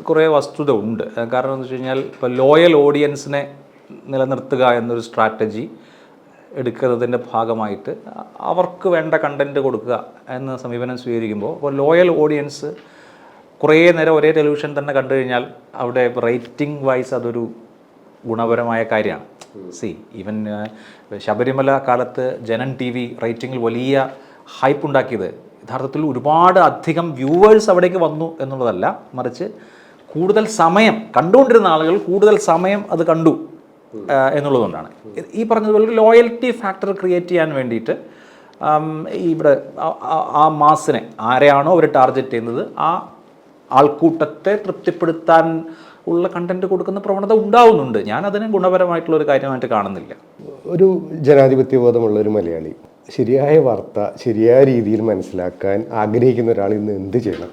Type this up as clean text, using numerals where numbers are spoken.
കുറേ വസ്തുത ഉണ്ട്. കാരണം എന്ന് വെച്ച് കഴിഞ്ഞാൽ ഇപ്പോൾ ലോയൽ ഓഡിയൻസിനെ നിലനിർത്തുക എന്നൊരു സ്ട്രാറ്റജി എടുക്കുന്നതിൻ്റെ ഭാഗമായിട്ട് അവർക്ക് വേണ്ട കണ്ടൻറ്റ് കൊടുക്കുക എന്ന സമീപനം സ്വീകരിക്കുമ്പോൾ ഇപ്പോൾ ലോയൽ ഓഡിയൻസ് കുറേ നേരം ഒരേ ടെലിവിഷൻ തന്നെ കണ്ടു കഴിഞ്ഞാൽ അവിടെ റേറ്റിംഗ് വൈസ് അതൊരു ഗുണപരമായ കാര്യമാണ്. ഈവൻ ശബരിമല കാലത്ത് ജനൻ ടി വി റേറ്റിങ്ങിൽ വലിയ ഹൈപ്പ് ഉണ്ടാക്കിയത് യഥാർത്ഥത്തിൽ ഒരുപാട് അധികം വ്യൂവേഴ്സ് അവിടേക്ക് വന്നു എന്നുള്ളതല്ല, മറിച്ച് കൂടുതൽ സമയം കണ്ടുകൊണ്ടിരുന്ന ആളുകൾ കൂടുതൽ സമയം അത് കണ്ടു എന്നുള്ളതുകൊണ്ടാണ്. ഈ പറഞ്ഞതുപോലെ ഒരു ലോയൽറ്റി ഫാക്ടർ ക്രിയേറ്റ് ചെയ്യാൻ വേണ്ടിയിട്ട് ഇവിടെ ആ മാസിനെ ആരെയാണോ അവർ ടാർഗറ്റ് ചെയ്യുന്നത് ആ ആൾക്കൂട്ടത്തെ തൃപ്തിപ്പെടുത്താൻ ഉള്ള കണ്ടന്റ് കൊടുക്കുന്ന പ്രവണത ഉണ്ടാവുന്നുണ്ട്. ഞാൻ അതിനെ ഗുണപരമായിട്ടുള്ള ഒരു കാര്യമായിട്ട് കാണുന്നില്ല. ഒരു ജനാധിപത്യ ബോധമുള്ള ഒരു മലയാളി ശരിയായ വാർത്ത ശരിയായ രീതിയിൽ മനസ്സിലാക്കാൻ ആഗ്രഹിക്കുന്ന ഒരാൾ ഇന്ന് എന്ത് ചെയ്യണം?